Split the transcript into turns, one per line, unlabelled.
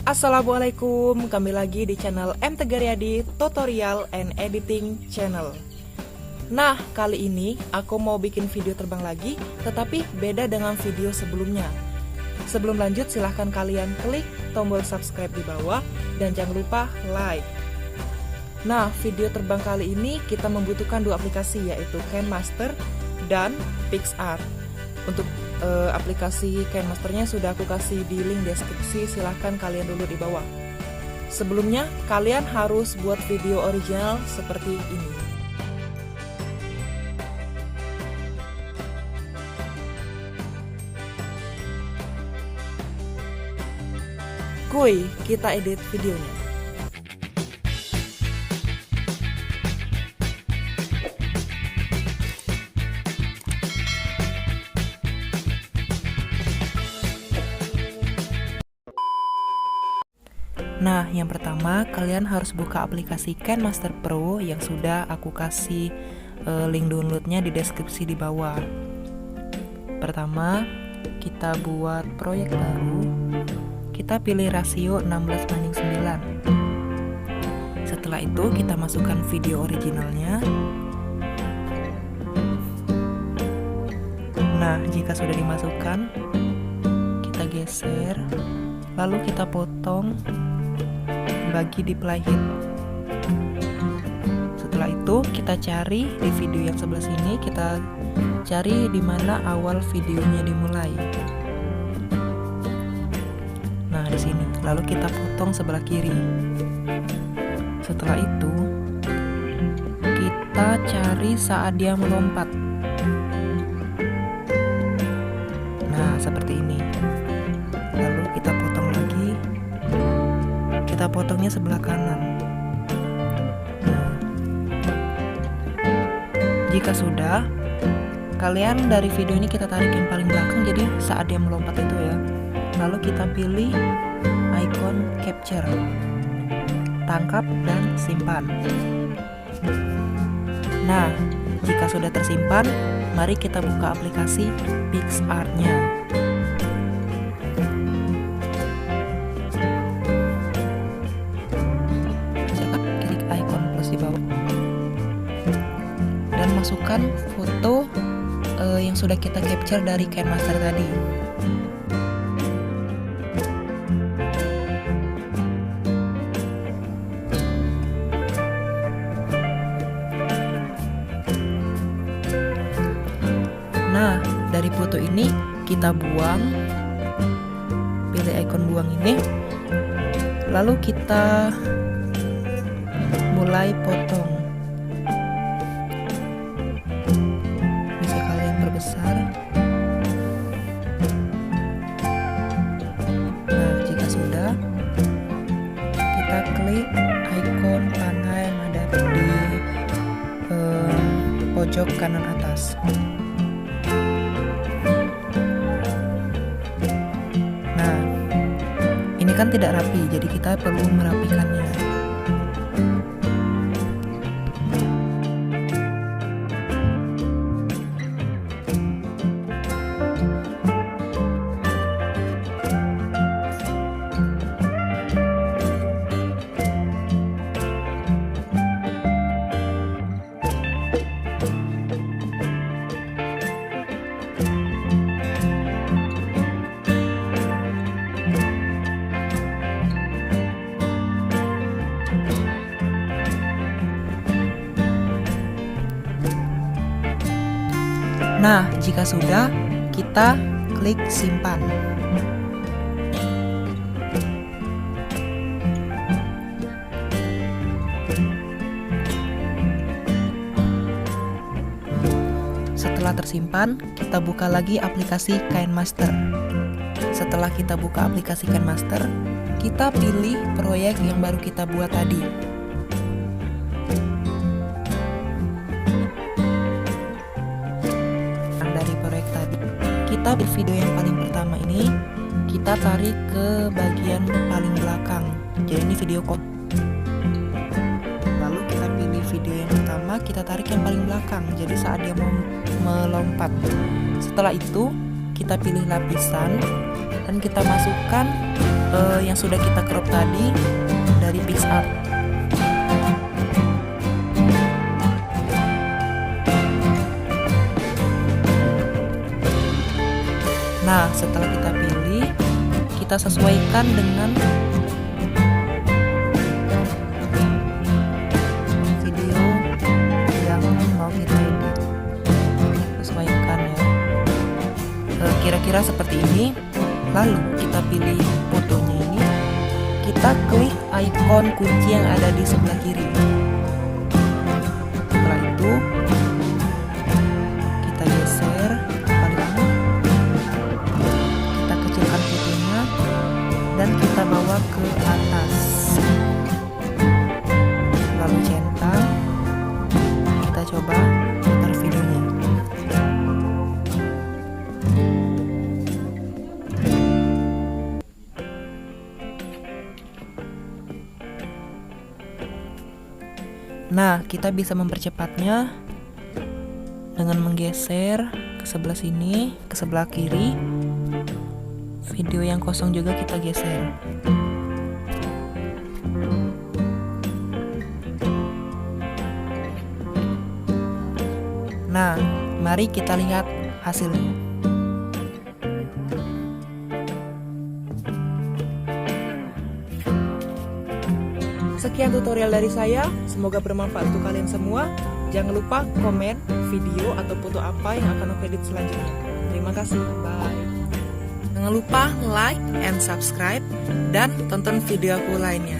Assalamualaikum, kembali lagi di channel M Tegaryadi Tutorial and Editing Channel. Nah, kali ini aku mau bikin video terbang lagi, tetapi beda dengan video sebelumnya. Sebelum lanjut, silahkan kalian klik tombol subscribe di bawah dan jangan lupa like. Nah, video terbang kali ini kita membutuhkan dua aplikasi, yaitu KineMaster dan PicsArt. Untuk aplikasi KineMasternya sudah aku kasih di link deskripsi, silahkan kalian dulu di bawah. Sebelumnya, kalian harus buat video original seperti ini. Kuy, kita edit videonya. Nah, yang pertama kalian harus buka aplikasi KineMaster Pro yang sudah aku kasih link downloadnya di deskripsi di bawah. Pertama, kita buat proyek baru. Kita pilih rasio 16:9. Setelah itu kita masukkan video originalnya. Nah, jika sudah dimasukkan, kita geser, lalu kita potong bagi di playhead. Setelah itu kita cari di video yang sebelah sini, kita cari di mana awal videonya dimulai. Nah, di sini. Lalu kita potong sebelah kiri. Setelah itu kita cari saat dia melompat. Nah, seperti ini. Lalu kita potong lagi. Kita potongnya sebelah kanan. Nah, jika sudah, kalian dari video ini kita tarik yang paling belakang, jadi saat dia melompat itu ya. Lalu kita pilih icon capture, tangkap dan simpan. Nah, jika sudah tersimpan, mari kita buka aplikasi PicsArt-nya. Di bawah dan masukkan foto yang sudah kita capture dari KineMaster tadi. Nah, dari foto ini kita buang, pilih icon buang ini, lalu kita mulai potong. Bisa kalian perbesar. Nah, jika sudah, kita klik icon panah yang ada di pojok kanan atas. Nah, ini kan tidak rapi, jadi kita perlu merapikannya. Nah, jika sudah, kita klik simpan. Setelah tersimpan, kita buka lagi aplikasi KineMaster. Setelah kita buka aplikasi KineMaster, kita pilih proyek yang baru kita buat tadi. Kita di video yang paling pertama ini kita tarik ke bagian paling belakang, jadi ini video kok. Lalu kita pilih video yang pertama, kita tarik yang paling belakang, jadi saat dia mau melompat. Setelah itu kita pilih lapisan dan kita masukkan yang sudah kita crop tadi dari PicsArt. Nah, setelah kita pilih, kita sesuaikan dengan video yang mau kita edit. Sesuaikan ya. Kira-kira seperti ini. Lalu kita pilih fotonya ini. Kita klik ikon kunci yang ada di sebelah kiri. Setelah itu kita geser paling ini. Kita kecilkan fotonya dan kita bawa ke atas. Lalu centang. Kita coba putar videonya. Nah, kita bisa mempercepatnya dengan menggeser ke sebelah sini, ke sebelah kiri. Video yang kosong juga kita geser. Nah, mari kita lihat hasilnya. Sekian tutorial dari saya, semoga bermanfaat untuk kalian semua. Jangan lupa komen, video, atau foto apa yang akan aku edit selanjutnya. Terima kasih, bye. Jangan lupa like and subscribe, dan tonton video aku lainnya.